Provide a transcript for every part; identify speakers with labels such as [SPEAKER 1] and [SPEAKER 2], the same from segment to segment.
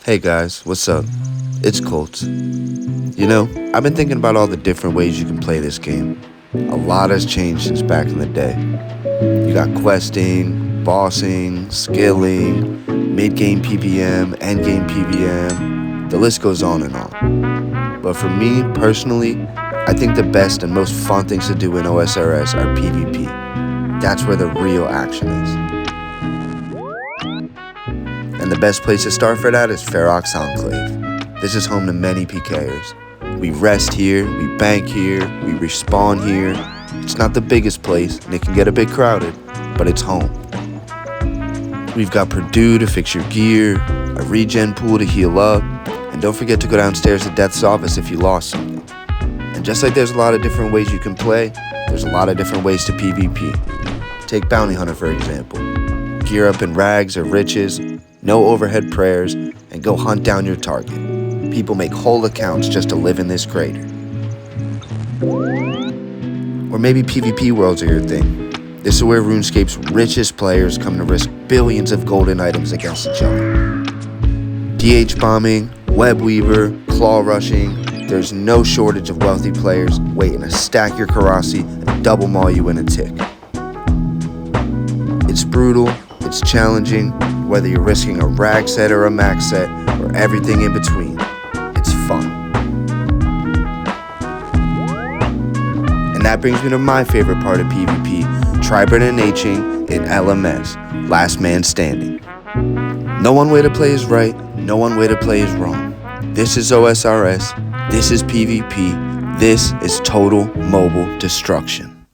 [SPEAKER 1] Hey guys, what's up? It's Colts. I've been thinking about all the different ways you can play this game. A lot has changed since back in the day. You got questing, bossing, skilling, mid-game PvM, end-game PvM. The list goes on and on. But for me, personally, I think the best and most fun things to do in OSRS are PvP. That's where the real action is. And the best place to start for that is Ferox Enclave. This is home to many PKers. We rest here, we bank here, we respawn here. It's not the biggest place, and it can get a bit crowded, but it's home. We've got Purdue to fix your gear, a regen pool to heal up, and don't forget to go downstairs to Death's office if you lost something. And just like there's a lot of different ways you can play, there's a lot of different ways to PvP. Take Bounty Hunter for example. Gear up in rags or riches, no overhead prayers, and go hunt down your target. People make whole accounts just to live in this crater. Or maybe PvP worlds are your thing. This is where Runescape's richest players come to risk billions of golden items against each other. DH bombing, web weaver, claw rushing, there's no shortage of wealthy players waiting to stack your Karasi and double maul you in a tick. It's brutal, it's challenging, whether you're risking a rag set or a max set, or everything in between. It's fun. And that brings me to my favorite part of PvP, Triburninating in LMS, Last Man Standing. No one way to play is right, no one way to play is wrong. This is OSRS, this is PvP, this is total mobile destruction.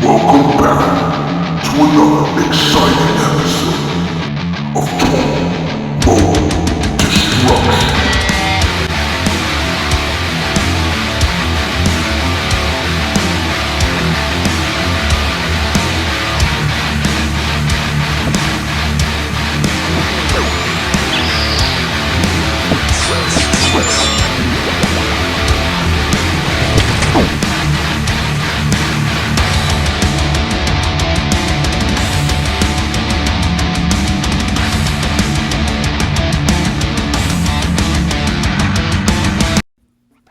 [SPEAKER 2] Welcome back to another exciting episode of Total Mobile Destruction.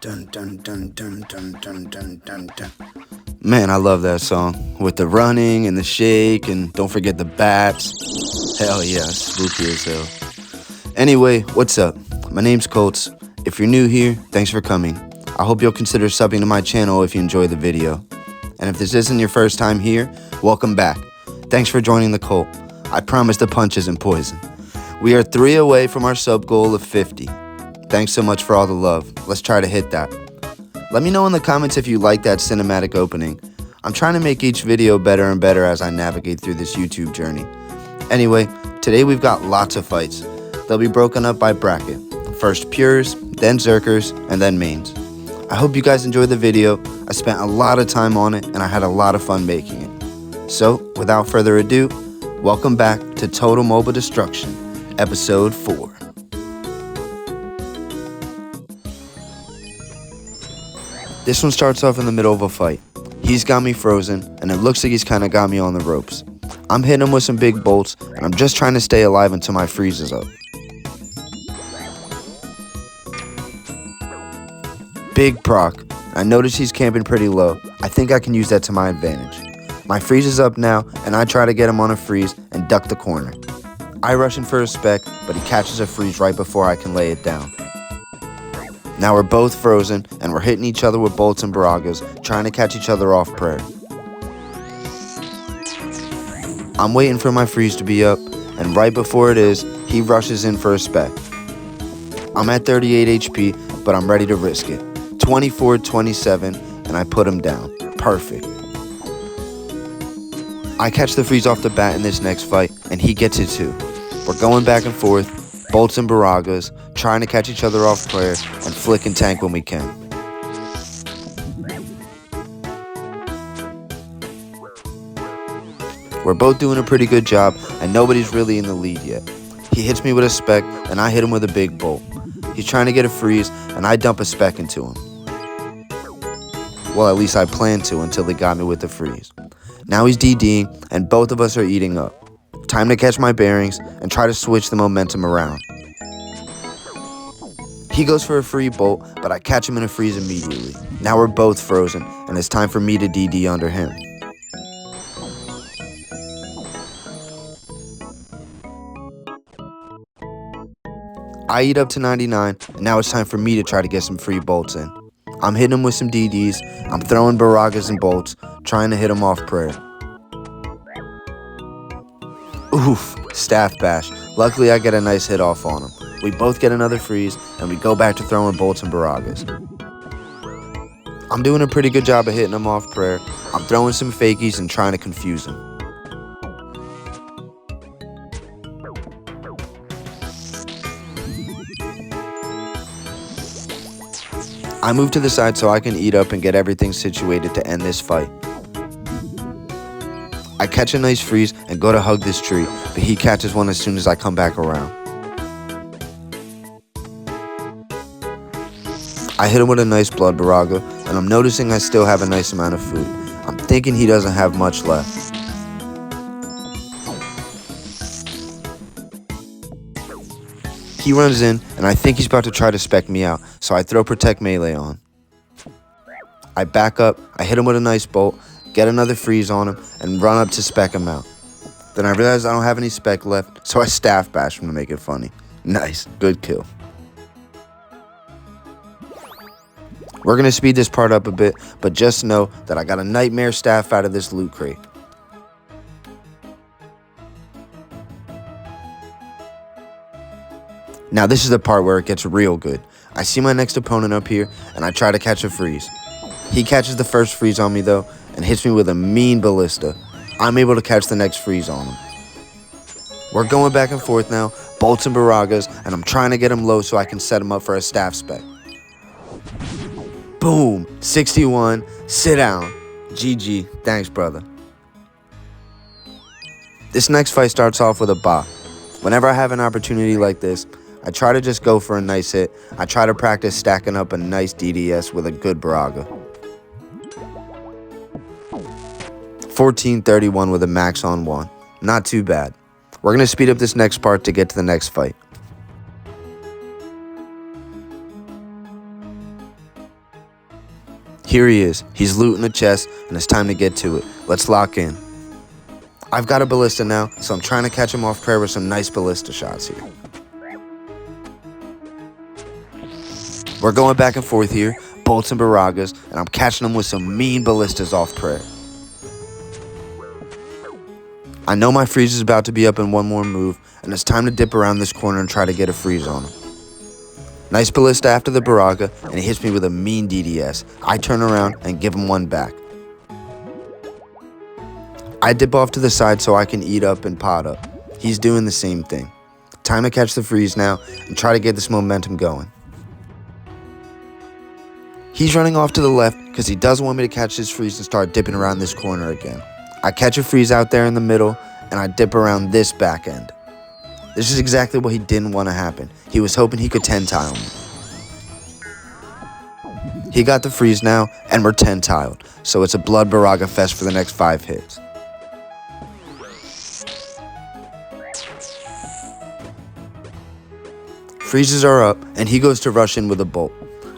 [SPEAKER 1] Dun dun dun dun dun dun dun dun dun. Man, I love that song. With the running and the shake, and don't forget the bats. Hell yeah, spooky as hell. Anyway, what's up? My name's Colts. If you're new here, thanks for coming. I hope you'll consider subbing to my channel if you enjoy the video. And if this isn't your first time here, welcome back. Thanks for joining the cult. I promise the punch isn't poison. We are 3 away from our sub goal of 50. Thanks so much for all the love. Let's try to hit that. Let me know in the comments if you like that cinematic opening. I'm trying to make each video better and better as I navigate through this YouTube journey. Anyway, today we've got lots of fights. They'll be broken up by bracket. First Pures, then Zerkers, and then Mains. I hope you guys enjoyed the video. I spent a lot of time on it and I had a lot of fun making it. So, without further ado, welcome back to Total Mobile Destruction, Episode 4. This one starts off in the middle of a fight. He's got me frozen, and it looks like he's kind of got me on the ropes. I'm hitting him with some big bolts, and I'm just trying to stay alive until my freeze is up. Big proc. I notice he's camping pretty low. I think I can use that to my advantage. My freeze is up now, and I try to get him on a freeze and duck the corner. I rush in for a spec, but he catches a freeze right before I can lay it down. Now we're both frozen, and we're hitting each other with bolts and baragas, trying to catch each other off prayer. I'm waiting for my freeze to be up, and right before it is, he rushes in for a spec. I'm at 38 HP, but I'm ready to risk it. 24-27, and I put him down. Perfect. I catch the freeze off the bat in this next fight, and he gets it too. We're going back and forth, bolts and baragas, trying to catch each other off prayer, and flick and tank when we can. We're both doing a pretty good job, and nobody's really in the lead yet. He hits me with a spec, and I hit him with a big bolt. He's trying to get a freeze, and I dump a spec into him. Well, at least I planned to until they got me with the freeze. Now he's DDing, and both of us are eating up. Time to catch my bearings and try to switch the momentum around. He goes for a free bolt, but I catch him in a freeze immediately. Now we're both frozen, and it's time for me to DD under him. I eat up to 99, and now it's time for me to try to get some free bolts in. I'm hitting him with some DDs, I'm throwing baragas and bolts, trying to hit him off prayer. Oof, staff bash. Luckily I get a nice hit off on him. We both get another freeze, and we go back to throwing bolts and baragas. I'm doing a pretty good job of hitting him off prayer. I'm throwing some fakies and trying to confuse him. I move to the side so I can eat up and get everything situated to end this fight. I catch a nice freeze and go to hug this tree, but he catches one as soon as I come back around. I hit him with a nice blood baraga, and I'm noticing I still have a nice amount of food. I'm thinking he doesn't have much left. He runs in, and I think he's about to try to spec me out, so I throw Protect Melee on. I back up, I hit him with a nice bolt, get another freeze on him, and run up to spec him out. Then I realize I don't have any spec left, so I staff bash him to make it funny. Nice, good kill. We're going to speed this part up a bit, but just know that I got a nightmare staff out of this loot crate. Now this is the part where it gets real good. I see my next opponent up here, and I try to catch a freeze. He catches the first freeze on me though, and hits me with a mean ballista. I'm able to catch the next freeze on him. We're going back and forth now, bolts and baragas, and I'm trying to get him low so I can set him up for a staff spec. Boom, 61, sit down. GG, thanks brother. This next fight starts off with a bot. Whenever I have an opportunity like this, I try to just go for a nice hit. I try to practice stacking up a nice DDS with a good baraga. 1431 with a max on 1. Not too bad. We're going to speed up this next part to get to the next fight. Here he is. He's looting the chest, and it's time to get to it. Let's lock in. I've got a ballista now, so I'm trying to catch him off prayer with some nice ballista shots here. We're going back and forth here, bolts and baragas, and I'm catching him with some mean ballistas off prayer. I know my freeze is about to be up in one more move, and it's time to dip around this corner and try to get a freeze on him. Nice ballista after the baraga, and he hits me with a mean DDS. I turn around and give him one back. I dip off to the side so I can eat up and pot up. He's doing the same thing. Time to catch the freeze now and try to get this momentum going. He's running off to the left because he doesn't want me to catch this freeze and start dipping around this corner again. I catch a freeze out there in the middle, and I dip around this back end. This is exactly what he didn't want to happen. He was hoping he could 10-tile me. He got the freeze now, and we're 10-tiled, so it's a blood baraga fest for the next 5 hits. Freezes are up, and he goes to rush in with a bolt.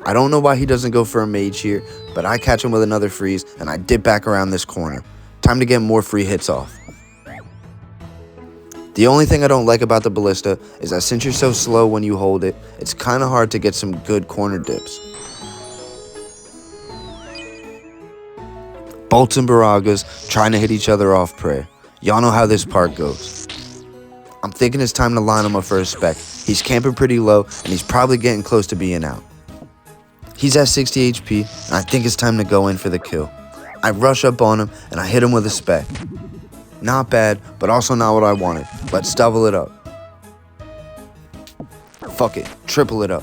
[SPEAKER 1] I don't know why he doesn't go for a mage here, but I catch him with another freeze, and I dip back around this corner. Time to get more free hits off. The only thing I don't like about the ballista is that since you're so slow when you hold it, it's kind of hard to get some good corner dips. Bolts and baragas trying to hit each other off prayer. Y'all know how this part goes. I'm thinking it's time to line him up for a spec. He's camping pretty low, and he's probably getting close to being out. He's at 60 HP, and I think it's time to go in for the kill. I rush up on him, and I hit him with a spec. Not bad, but also not what I wanted. Let's double it up. Fuck it, triple it up.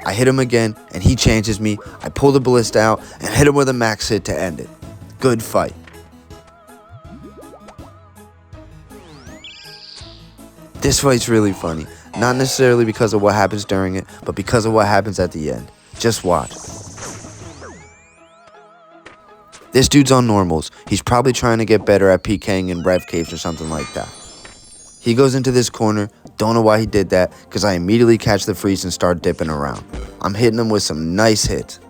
[SPEAKER 1] I hit him again, and he changes me. I pull the ballista out, and hit him with a max hit to end it. Good fight. This fight's really funny. Not necessarily because of what happens during it, but because of what happens at the end. Just watch. This dude's on normals. He's probably trying to get better at PKing in rev caves or something like that. He goes into this corner. Don't know why he did that, because I immediately catch the freeze and start dipping around. I'm hitting him with some nice hits.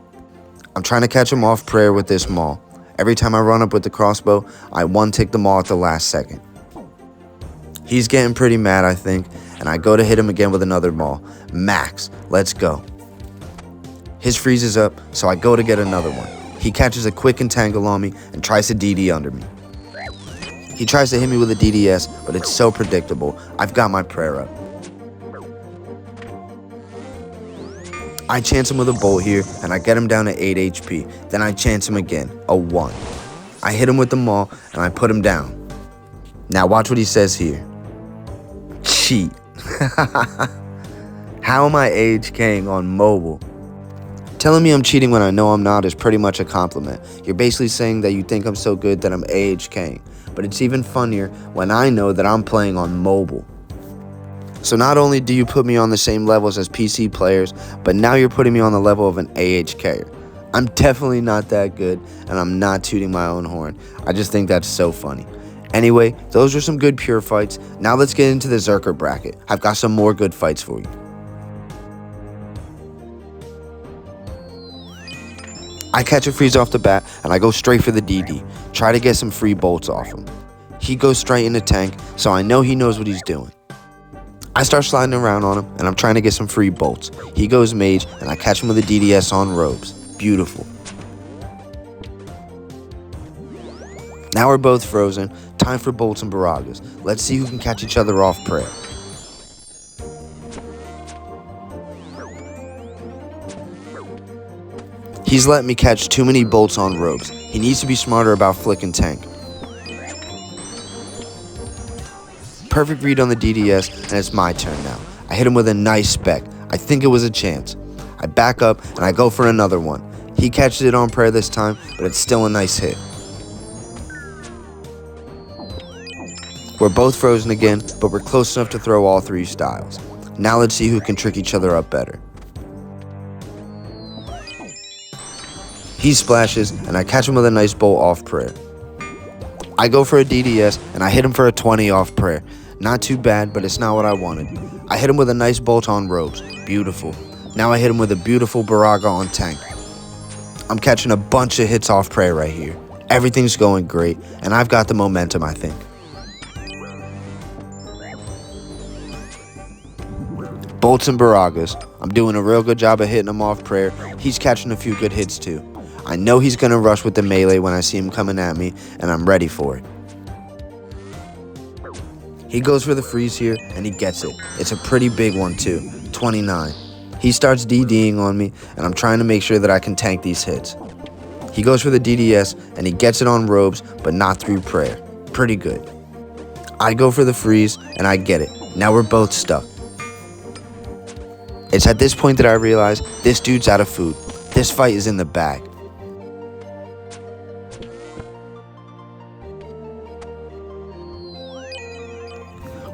[SPEAKER 1] I'm trying to catch him off prayer with this maul. Every time I run up with the crossbow, I one-tick the maul at the last second. He's getting pretty mad, I think, and I go to hit him again with another maul. Max, let's go. His freeze is up, so I go to get another one. He catches a quick entangle on me and tries to DD under me. He tries to hit me with a DDS, but it's so predictable. I've got my prayer up. I chance him with a bolt here, and I get him down to 8 HP. Then I chance him again, a 1. I hit him with the maul, and I put him down. Now watch what he says here. Cheat. How am I AHKing on mobile? Telling me I'm cheating when I know I'm not is pretty much a compliment. You're basically saying that you think I'm so good that I'm AHKing. But it's even funnier when I know that I'm playing on mobile. So not only do you put me on the same levels as PC players, but now you're putting me on the level of an AHKer. I'm definitely not that good, and I'm not tooting my own horn. I just think that's so funny. Anyway, those are some good pure fights. Now let's get into the Zerker bracket. I've got some more good fights for you. I catch a freeze off the bat, and I go straight for the DD. Try to get some free bolts off him. He goes straight in the tank, so I know he knows what he's doing. I start sliding around on him, and I'm trying to get some free bolts. He goes mage, and I catch him with a DDS on robes. Beautiful. Now we're both frozen. Time for bolts and baragas. Let's see who can catch each other off prayer. He's letting me catch too many bolts on robes. He needs to be smarter about flick and tank. Perfect read on the DDS, and it's my turn now. I hit him with a nice spec. I think it was a chance. I back up, and I go for another one. He catches it on prayer this time, but it's still a nice hit. We're both frozen again, but we're close enough to throw all 3 styles. Now let's see who can trick each other up better. He splashes, and I catch him with a nice bolt off prayer. I go for a DDS, and I hit him for a 20 off prayer. Not too bad, but it's not what I wanted. I hit him with a nice bolt on robes. Beautiful. Now I hit him with a beautiful baraga on tank. I'm catching a bunch of hits off prayer right here. Everything's going great, and I've got the momentum, I think. Bolts and baragas. I'm doing a real good job of hitting him off prayer. He's catching a few good hits too. I know he's going to rush with the melee when I see him coming at me, and I'm ready for it. He goes for the freeze here, and he gets it. It's a pretty big one too, 29. He starts DDing on me, and I'm trying to make sure that I can tank these hits. He goes for the DDS, and he gets it on robes, but not through prayer. Pretty good. I go for the freeze, and I get it. Now we're both stuck. It's at this point that I realize this dude's out of food. This fight is in the bag.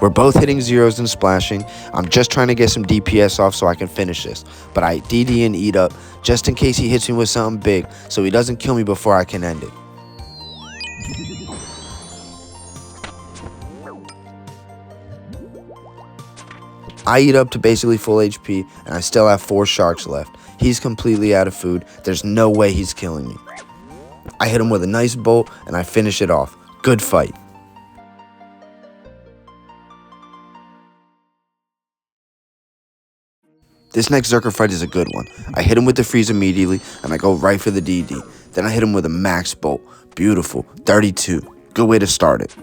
[SPEAKER 1] We're both hitting zeros and splashing. I'm just trying to get some DPS off so I can finish this. But I DD and eat up just in case he hits me with something big so he doesn't kill me before I can end it. I eat up to basically full HP, and I still have 4 sharks left. He's completely out of food. There's no way he's killing me. I hit him with a nice bolt, and I finish it off. Good fight. This next Zerker fight is a good one. I hit him with the freeze immediately, and I go right for the DD. Then I hit him with a max bolt. Beautiful. 32. Good way to start it.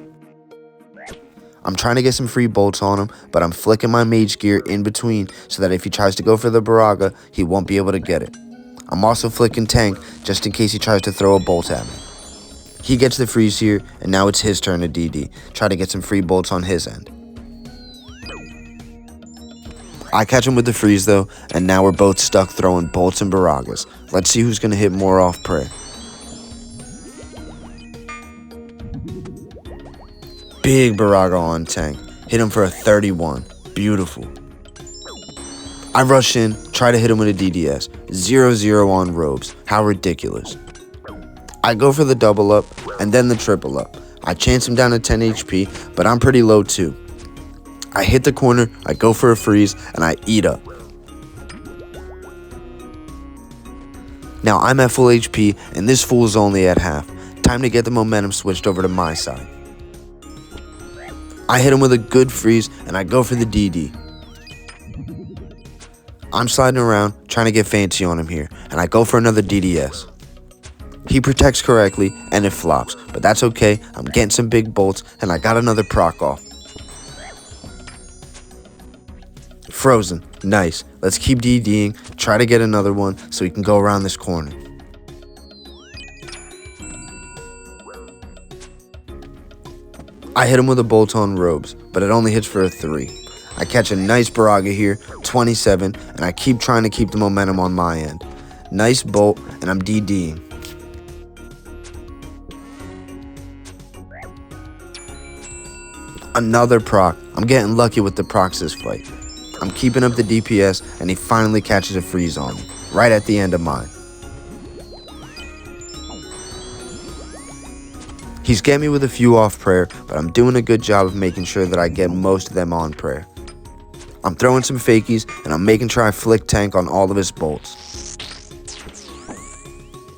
[SPEAKER 1] I'm trying to get some free bolts on him, but I'm flicking my mage gear in between so that if he tries to go for the baraga, he won't be able to get it. I'm also flicking tank just in case he tries to throw a bolt at me. He gets the freeze here, and now it's his turn to DD. Try to get some free bolts on his end. I catch him with the freeze though, and now we're both stuck throwing bolts and baragas. Let's see who's going to hit more off prayer. Big baraga on tank. Hit him for a 31. Beautiful. I rush in, try to hit him with a DDS. 0-0 on robes. How ridiculous. I go for the double up, and then the triple up. I chance him down to 10 HP, but I'm pretty low too. I hit the corner, I go for a freeze, and I eat up. Now I'm at full HP, and this fool is only at half. Time to get the momentum switched over to my side. I hit him with a good freeze, and I go for the DD. I'm sliding around, trying to get fancy on him here, and I go for another DDS. He protects correctly, and it flops, but that's okay. I'm getting some big bolts, and I got another proc off. Frozen. Nice. Let's keep DDing, try to get another one so we can go around this corner. I hit him with a bolt on robes, but it only hits for a 3. I catch a nice Baraga here, 27, and I keep trying to keep the momentum on my end. Nice bolt, and I'm DDing. Another proc. I'm getting lucky with the procs this fight. I'm keeping up the DPS, and he finally catches a freeze on me, right at the end of mine. He's getting me with a few off prayer, but I'm doing a good job of making sure that I get most of them on prayer. I'm throwing some fakies, and I'm making sure I flick tank on all of his bolts.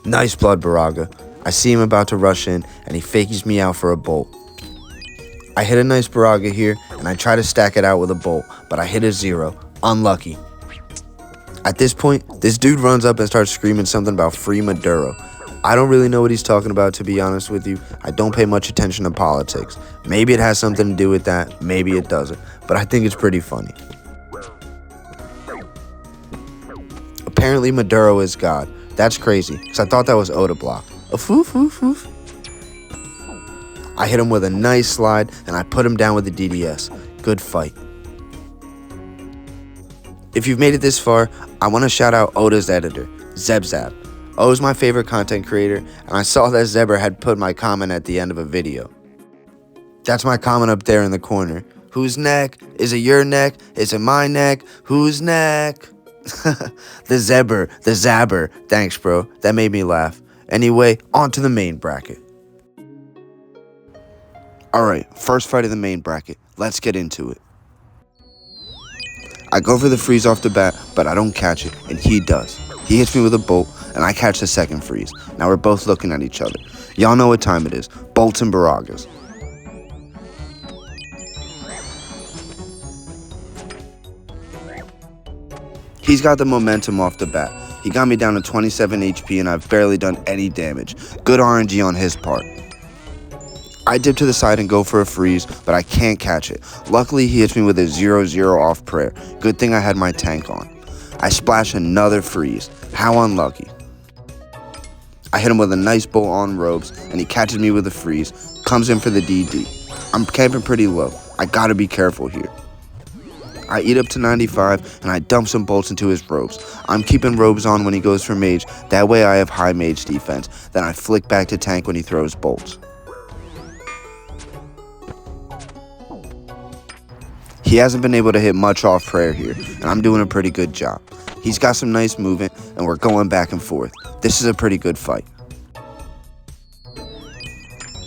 [SPEAKER 1] Nice blood, Baraga. I see him about to rush in, and he fakies me out for a bolt. I hit a nice Baraga here, and I try to stack it out with a bolt, but I hit a 0. Unlucky. At this point, this dude runs up and starts screaming something about free Maduro. I don't really know what he's talking about, to be honest with you. I don't pay much attention to politics. Maybe it has something to do with that, maybe it doesn't, but I think it's pretty funny. Apparently Maduro is God. That's crazy, because I thought that was Oda block. A foof, foof, foof. I hit him with a nice slide, and I put him down with the DDS. Good fight. If you've made it this far, I want to shout out Oda's editor, ZebZab. O's my favorite content creator, and I saw that Zebra had put my comment at the end of a video. That's my comment up there in the corner. Whose neck? Is it your neck? Is it my neck? Whose neck? The Zabber. Thanks, bro. That made me laugh. Anyway, on to the main bracket. Alright, first fight of the main bracket. Let's get into it. I go for the freeze off the bat, but I don't catch it, and he does. He hits me with a bolt, and I catch the second freeze. Now we're both looking at each other. Y'all know what time it is. Bolts and Baragas. He's got the momentum off the bat. He got me down to 27 HP, and I've barely done any damage. Good RNG on his part. I dip to the side and go for a freeze, but I can't catch it. Luckily, he hits me with a 0-0 off prayer. Good thing I had my tank on. I splash another freeze. How unlucky. I hit him with a nice bolt on robes, and he catches me with a freeze. Comes in for the DD. I'm camping pretty low. I gotta be careful here. I eat up to 95, and I dump some bolts into his robes. I'm keeping robes on when he goes for mage. That way I have high mage defense. Then I flick back to tank when he throws bolts. He hasn't been able to hit much off prayer here, and I'm doing a pretty good job. He's got some nice movement, and we're going back and forth. This is a pretty good fight.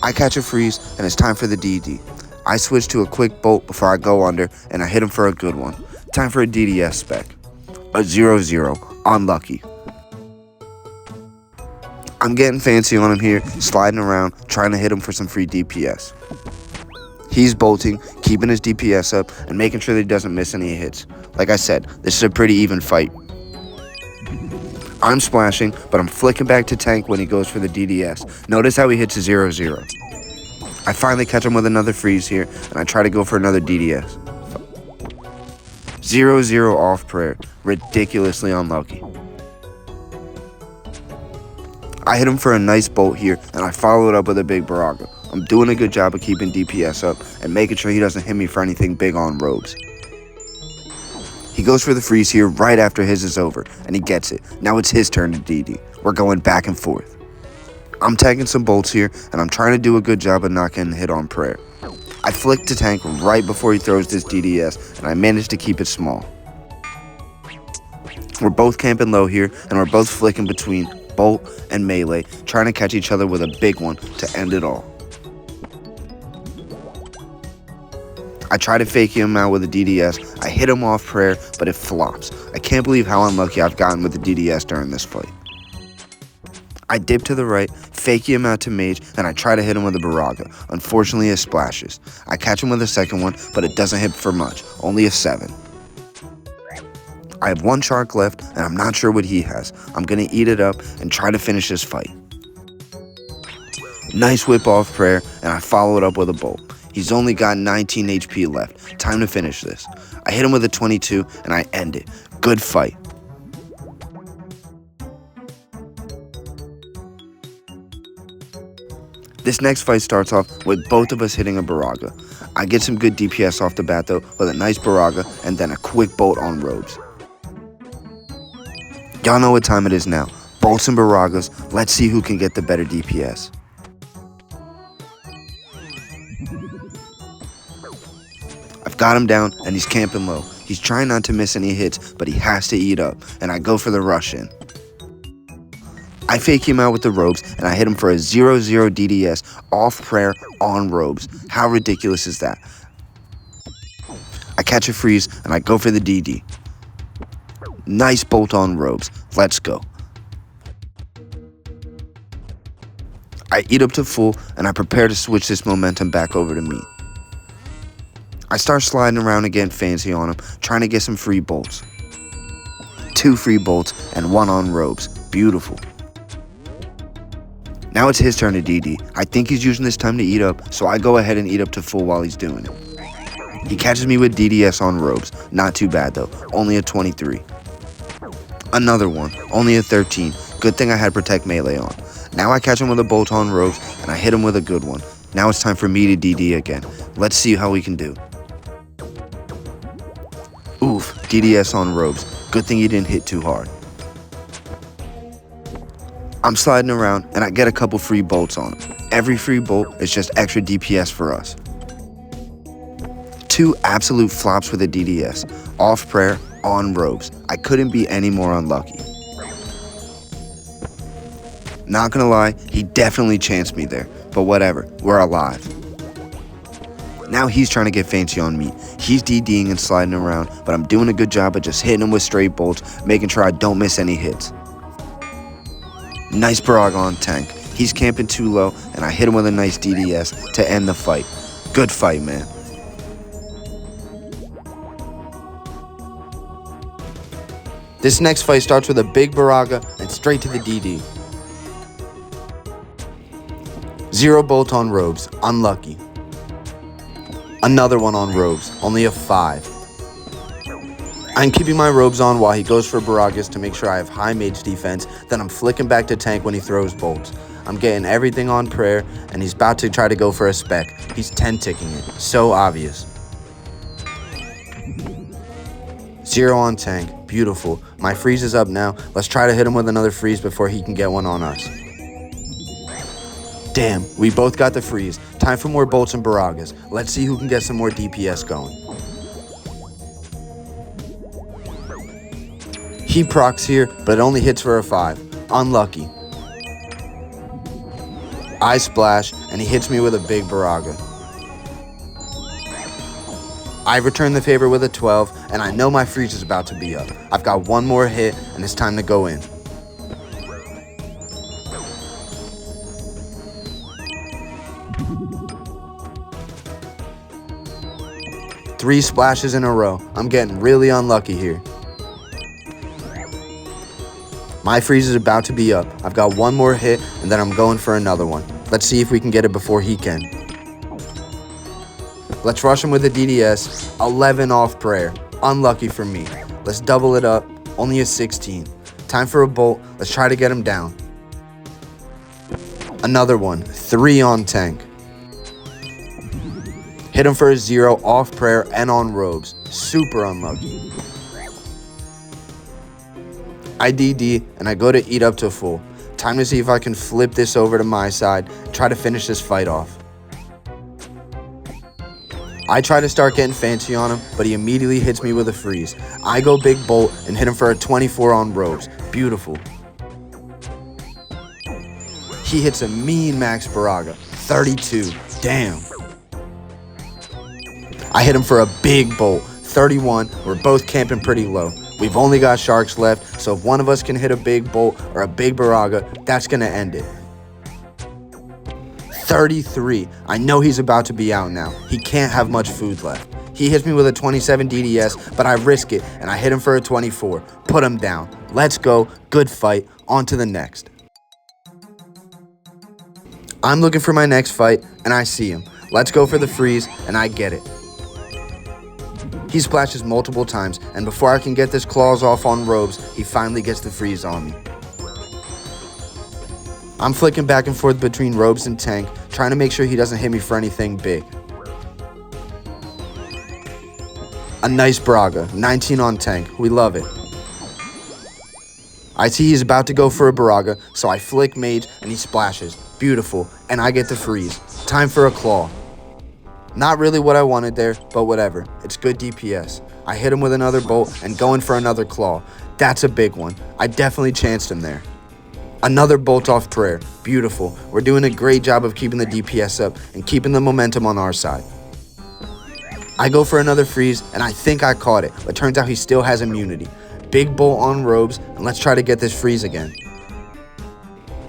[SPEAKER 1] I catch a freeze, and it's time for the DD. I switch to a quick bolt before I go under, and I hit him for a good one. Time for a DDS spec. A 0-0. Unlucky. I'm getting fancy on him here, sliding around, trying to hit him for some free DPS. He's bolting, keeping his DPS up, and making sure that he doesn't miss any hits. Like I said, this is a pretty even fight. I'm splashing, but I'm flicking back to tank when he goes for the DDS. Notice how he hits a 0-0. I finally catch him with another freeze here, and I try to go for another DDS. 0-0 off prayer. Ridiculously unlucky. I hit him for a nice bolt here, and I follow it up with a big Baraga. I'm doing a good job of keeping DPS up and making sure he doesn't hit me for anything big on robes. He goes for the freeze here right after his is over, and he gets it. Now it's his turn to DD. We're going back and forth. I'm tagging some bolts here, and I'm trying to do a good job of not getting hit on prayer. I flick to tank right before he throws this DDS, and I manage to keep it small. We're both camping low here, and we're both flicking between bolt and melee, trying to catch each other with a big one to end it all. I I try to fake him out with a DDS. I hit him off prayer, but it flops. I can't believe how unlucky I've gotten with the DDS during this fight. I dip to the right, fake him out to mage, and I try to hit him with a Baraga. Unfortunately, it splashes. I catch him with a second one, but it doesn't hit for much, only a 7. I have one shark left, and I'm not sure what he has. I'm gonna eat it up and try to finish this fight. Nice whip off prayer, and I follow it up with a bolt. He's only got 19 HP left. Time to finish this. I hit him with a 22, and I end it. Good fight. This next fight starts off with both of us hitting a Baraga. I get some good DPS off the bat though with a nice Baraga and then a quick bolt on robes. Y'all know what time it is now. Bolts and Baragas. Let's see who can get the better DPS. I've got him down and he's camping low. He's trying not to miss any hits, but he has to eat up, and I go for the rush in. I fake him out with the robes, and I hit him for a 0-0 DDS off prayer on robes. How ridiculous is that? I catch a freeze, and I go for the DD. Nice bolt on robes. Let's go. I eat up to full, and I prepare to switch this momentum back over to me. I start sliding around again fancy on him, trying to get some free bolts. 2 free bolts, and 1 on robes. Beautiful. Now it's his turn to DD. I think he's using this time to eat up, so I go ahead and eat up to full while he's doing it. He catches me with DDS on robes. Not too bad though, only a 23. Another one, only a 13. Good thing I had protect melee on. Now I catch him with a bolt on robes, and I hit him with a good one. Now it's time for me to DD again. Let's see how we can do. Oof, DDS on robes. Good thing he didn't hit too hard. I'm sliding around and I get a couple free bolts on him. Every free bolt is just extra DPS for us. 2 absolute flops with a DDS. Off prayer, on robes. I couldn't be any more unlucky. Not gonna lie, he definitely chanced me there. But whatever, we're alive. Now he's trying to get fancy on me. He's DDing and sliding around, but I'm doing a good job of just hitting him with straight bolts, making sure I don't miss any hits. Nice Baraga on tank. He's camping too low, and I hit him with a nice DDS to end the fight. Good fight, man. This next fight starts with a big Baraga and straight to the DD. 0 bolt on robes, unlucky. Another one on robes, only a 5. I'm keeping my robes on while he goes for Baragas to make sure I have high mage defense, then I'm flicking back to tank when he throws bolts. I'm getting everything on prayer, and he's about to try to go for a spec. He's 10-ticking it, so obvious. 0 on tank, beautiful. My freeze is up now. Let's try to hit him with another freeze before he can get one on us. Damn, we both got the freeze. Time for more bolts and Baragas. Let's see who can get some more DPS going. He procs here, but it only hits for a 5. Unlucky. I splash, and he hits me with a big Baraga. I return the favor with a 12, and I know my freeze is about to be up. I've got one more hit, and it's time to go in. Three splashes in a row. I'm getting really unlucky here. My freeze is about to be up. I've got one more hit, and then I'm going for another one. Let's see if we can get it before he can. Let's rush him with a DDS. 11 off prayer. Unlucky for me. Let's double it up. Only a 16. Time for a bolt. Let's try to get him down. Another one. 3 on tank. Hit him for a 0 off prayer and on robes. Super unlucky. I DD and I go to eat up to full. Time to see if I can flip this over to my side, try to finish this fight off. I try to start getting fancy on him, but he immediately hits me with a freeze. I go big bolt and hit him for a 24 on robes. Beautiful. He hits a mean max Baraga. 32. Damn. I hit him for a big bolt. 31, we're both camping pretty low. We've only got sharks left, so if one of us can hit a big bolt or a big baraga, that's gonna end it. 33, I know he's about to be out now. He can't have much food left. He hits me with a 27 DDS, but I risk it, and I hit him for a 24. Put him down. Let's go, good fight, on to the next. I'm looking for my next fight, and I see him. Let's go for the freeze, and I get it. He splashes multiple times, and before I can get this claws off on robes, he finally gets the freeze on me. I'm flicking back and forth between robes and tank, trying to make sure he doesn't hit me for anything big. A nice Braga, 19 on tank, we love it. I see he's about to go for a Baraga, so I flick mage and he splashes. Beautiful, and I get the freeze. Time for a claw. Not really what I wanted there, but whatever. It's good DPS. I hit him with another bolt and going for another claw. That's a big one. I definitely chanced him there. Another bolt off prayer. Beautiful. We're doing a great job of keeping the DPS up and keeping the momentum on our side. I go for another freeze and I think I caught it, but turns out he still has immunity. Big bolt on robes, and let's try to get this freeze again.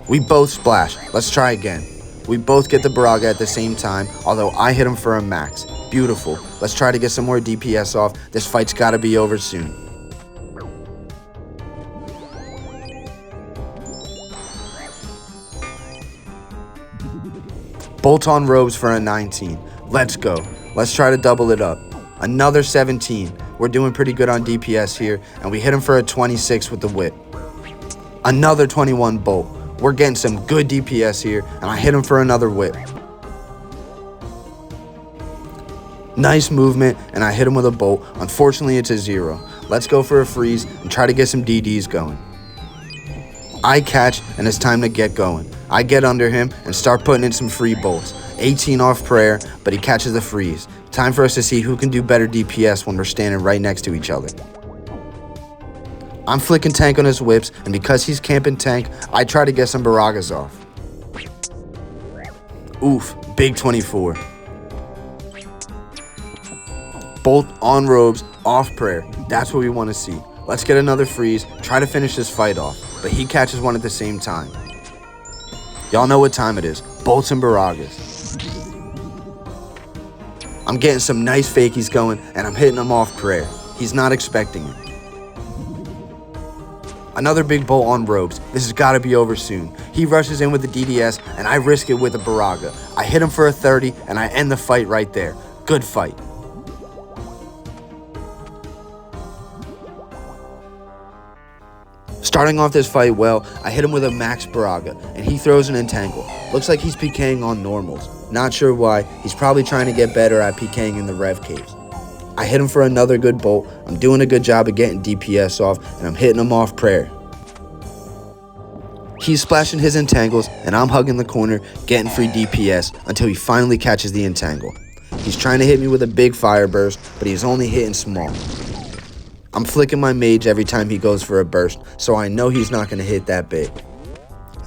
[SPEAKER 1] We both splash. Let's try again. We both get the Baraga at the same time, although I hit him for a max. Beautiful. Let's try to get some more DPS off. This fight's gotta be over soon. Bolt on robes for a 19. Let's go. Let's try to double it up. Another 17. We're doing pretty good on DPS here, and we hit him for a 26 with the whip. Another 21 bolt. We're getting some good DPS here, and I hit him for another whip. Nice movement, and I hit him with a bolt. Unfortunately, it's a 0. Let's go for a freeze and try to get some DDs going. I catch, and it's time to get going. I get under him and start putting in some free bolts. 18 off prayer, but he catches the freeze. Time for us to see who can do better DPS when we're standing right next to each other. I'm flicking tank on his whips, and because he's camping tank, I try to get some Baragas off. Oof, big 24. Bolt on robes, off prayer. That's what we want to see. Let's get another freeze, try to finish this fight off, but he catches one at the same time. Y'all know what time it is, bolts and Baragas. I'm getting some nice fakies going, and I'm hitting him off prayer. He's not expecting it. Another big bolt on robes. This has got to be over soon. He rushes in with the DDS, and I risk it with a Baraga. I hit him for a 30, and I end the fight right there. Good fight. Starting off this fight well, I hit him with a max Baraga, and he throws an entangle. Looks like he's PKing on normals. Not sure why. He's probably trying to get better at PKing in the rev caves. I hit him for another good bolt. I'm doing a good job of getting DPS off, and I'm hitting him off prayer. He's splashing his entangles, and I'm hugging the corner, getting free DPS until he finally catches the entangle. He's trying to hit me with a big fire burst, but he's only hitting small. I'm flicking my mage every time he goes for a burst, so I know he's not going to hit that big.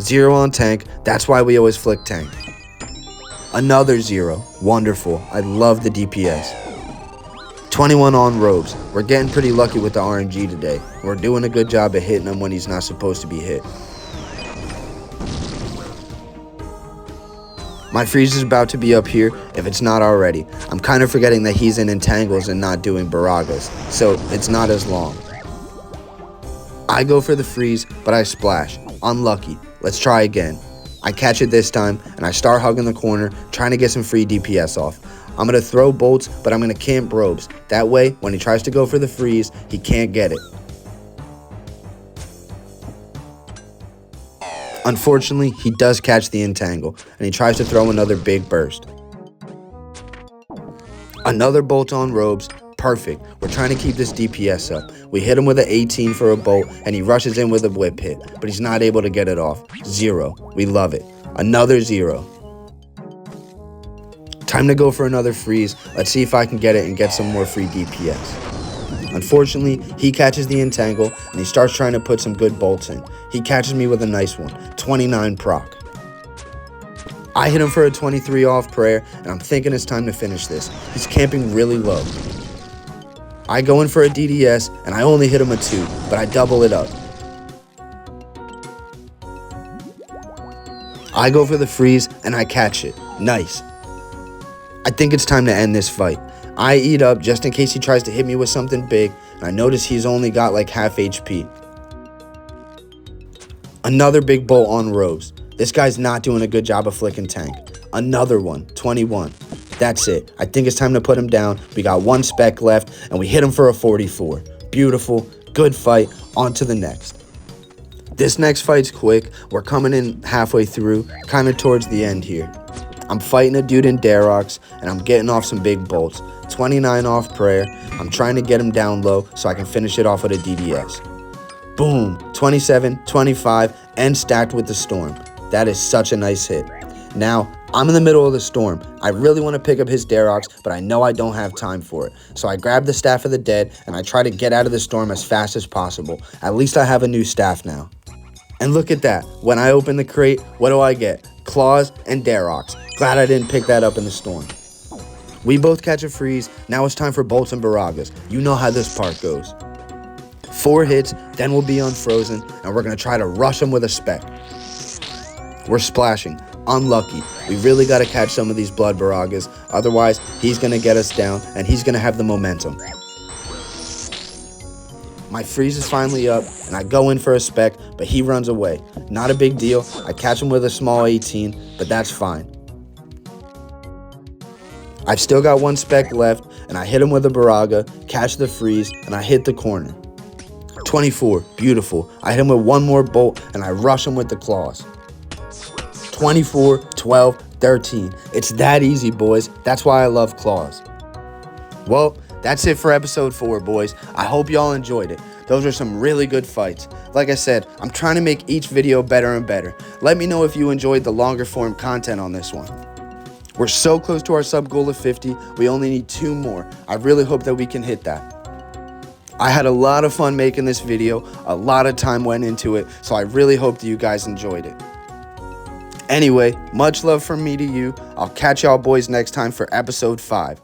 [SPEAKER 1] 0 on tank, that's why we always flick tank. Another 0, wonderful, I love the DPS. 21 on robes, we're getting pretty lucky with the RNG today. We're doing a good job of hitting him when he's not supposed to be hit. My freeze is about to be up here if it's not already. I'm kind of forgetting that he's in entangles and not doing Baragas, so it's not as long. I go for the freeze, but I splash. Unlucky. Let's try again. I catch it this time, and I start hugging the corner, trying to get some free DPS off. I'm going to throw bolts, but I'm going to camp robes. That way, when he tries to go for the freeze, he can't get it. Unfortunately, he does catch the entangle, and he tries to throw another big burst. Another bolt on robes. Perfect. We're trying to keep this DPS up. We hit him with an 18 for a bolt, and he rushes in with a whip hit, but he's not able to get it off. 0. We love it. Another 0. Time to go for another freeze. Let's see if I can get it and get some more free DPS. Unfortunately, he catches the entangle, and he starts trying to put some good bolts in. He catches me with a nice one. 29 proc. I hit him for a 23 off prayer, and I'm thinking it's time to finish this. He's camping really low. I go in for a DDS, and I only hit him a 2, but I double it up. I go for the freeze, and I catch it. Nice. I think it's time to end this fight. I eat up just in case he tries to hit me with something big, and I notice he's only got like half HP. Another big bolt on Rose. This guy's not doing a good job of flicking tank. Another one, 21. That's it. I think it's time to put him down. We got 1 spec left, and we hit him for a 44. Beautiful, good fight, on to the next. This next fight's quick. We're coming in halfway through, kind of towards the end here. I'm fighting a dude in Darox, and I'm getting off some big bolts. 29 off prayer. I'm trying to get him down low so I can finish it off with a DDS. Boom, 27, 25, and stacked with the storm. That is such a nice hit. Now, I'm in the middle of the storm. I really want to pick up his Darox, but I know I don't have time for it. So I grab the Staff of the Dead, and I try to get out of the storm as fast as possible. At least I have a new staff now. And look at that. When I open the crate, what do I get? Claws and Darox. Glad I didn't pick that up in the storm. We both catch a freeze. Now it's time for bolts and baragas. You know how this part goes. 4 hits, then we'll be unfrozen, and we're going to try to rush him with a spec. We're splashing. Unlucky. We really got to catch some of these blood baragas. Otherwise, he's going to get us down, and he's going to have the momentum. My freeze is finally up, and I go in for a spec, but he runs away. Not a big deal. I catch him with a small 18, but that's fine. I've still got 1 spec left, and I hit him with a baraga, catch the freeze, and I hit the corner. 24, beautiful. I hit him with 1 more bolt, and I rush him with the claws. 24, 12, 13. It's that easy, boys. That's why I love claws. Well, that's it for episode 4, boys. I hope y'all enjoyed it. Those are some really good fights. Like I said, I'm trying to make each video better and better. Let me know if you enjoyed the longer form content on this one. We're so close to our sub goal of 50. We only need 2 more. I really hope that we can hit that. I had a lot of fun making this video. A lot of time went into it, so I really hope that you guys enjoyed it. Anyway, much love from me to you. I'll catch y'all boys next time for episode 5.